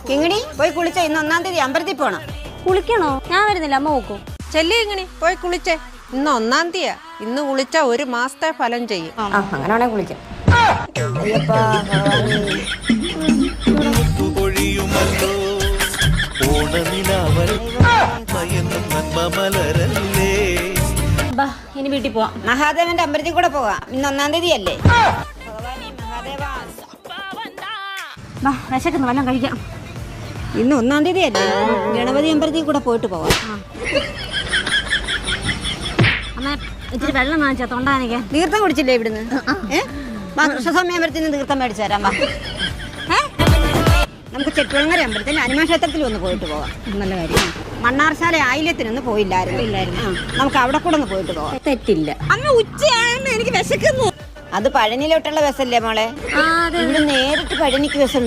കിങ്ങിണി പോയി കുളിച്ച ഇന്ന് 1-ാം തീയതി അമ്പലത്തിൽ പോണം. കുളിക്കണോ? ഞാൻ വരുന്നില്ല, അമ്മ നോക്കൂ. ചെല്ലി കിങ്ങിണി പോയി കുളിച്ചേ. ഇന്ന് 1-ാം തീയതിയാ. ഇന്ന് കുളിച്ച 1 മാസത്തെ ഫലം ചെയ്യും. അങ്ങനെയാണെ കുളിക്കാം. ഇനി വീട്ടിൽ പോവാം. മഹാദേവന്റെ അമ്പലത്തിൽ കൂടെ പോവാം. ഇന്ന് 1-ാം തീയതി അല്ലേ? വിശക്കുന്നു, വല്ലതും കഴിക്കാം. ഇന്ന് 1-ാം തീയതി അല്ലേ? ഗണപതി അമ്പലത്തിൽ കൂടെ പോയിട്ട് പോവാം. അമ്മ ഇച്ചിരി വെള്ളം വാങ്ങിച്ചാ തൊണ്ടാനിക്കാൻ. തീർത്ഥം കുടിച്ചില്ലേ ഇവിടുന്ന്? കൃഷ്ണസ്വാമിയമ്പലത്തിൽ തീർത്ഥം മേടിച്ചു തരാം. വാ, നമുക്ക് ചെട്ടുവളങ്ങര അമ്പലത്തിൽ ഹനുമാൻക്ഷേത്രത്തിൽ ഒന്ന് പോയിട്ട് പോവാം. നല്ല കാര്യം. മണ്ണാർശാല ആയില്യത്തിനൊന്ന് പോയില്ലായിരുന്നു. നമുക്ക് അവിടെ കൂടെ ഒന്ന് പോയിട്ട് പോവാം. തെറ്റില്ല. അന്ന് ഉച്ചയായെന്ന് എനിക്ക് വിശക്കുന്നു. അത് പഴനിയിലോട്ടുള്ള ബസ്സല്ലേ മോളെ? ഇവിടെ നേരിട്ട് പഴനിക്ക് ബസ്സുണ്ട്.